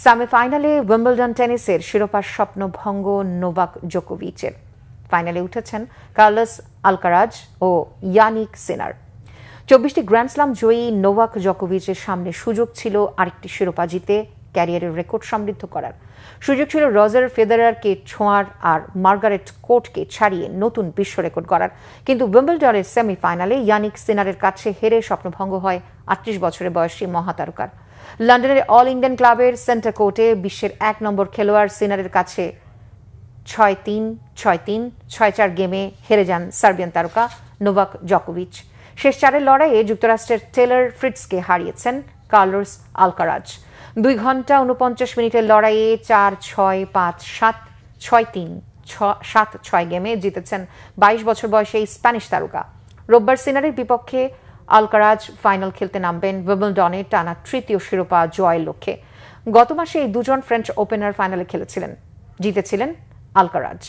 সেমিফাইনালে উইম্বলডন টেনিসের শিরোপার স্বপ্ন ভঙ্গ নোভাক জোকোভিচের। ফাইনালে উঠেছেন কার্লোস আলকারাজ ও ইয়ানিক সিনার। 24টি গ্র্যান্ড স্লাম জয়ী নোভাক জোকোভিচের সামনে সুযোগ ছিল আরেকটি শিরোপা জিতে ক্যারিয়ারের রেকর্ড সমৃদ্ধ করার। সুযোগ ছিল রজার ফেদেরারকে ছোঁয়ার আর মার্গারেট কোর্টকে ছাড়িয়ে নতুন বিশ্ব রেকর্ড করার। কিন্তু উইম্বলডনের সেমিফাইনালে ইয়ানিক সিনারের কাছে হেরে স্বপ্নভঙ্গ হয় 38 বছরের বয়সী মহাতারকার। লন্ডনের অল ইংল্যান্ড ক্লাবের সেন্টার কোর্টে বিশ্বের 1 নম্বর খেলোয়াড় সিনারের কাছে 6-3, 6-3, 6-4 গেমে হেরে যান সার্বিয়ান তারকা নোভাক জোকোভিচ। শেষ চারের লড়াইয়ে যুক্তরাষ্ট্রের টেলর ফ্রিটজকে হারিয়েছেন কার্লোস আলকারাজ। 2 ঘন্টা 49 মিনিটের লড়াইয়ে 4-6, 5-7, 6-3, 7-6 গেমে জিতেছেন 22 বছর বয়সী এই স্প্যানিশ তারকা। রোববার সিনারের বিপক্ষে আলকারাজ ফাইনাল খেলতে নামবেন উইম্বলডনে টানা তৃতীয় শিরোপা জয়ের লক্ষ্যে। গত মাসে এই দুজন ফ্রেঞ্চ ওপেনার ফাইনালে খেলেছিলেন, জিতেছিলেন আলকারাজ।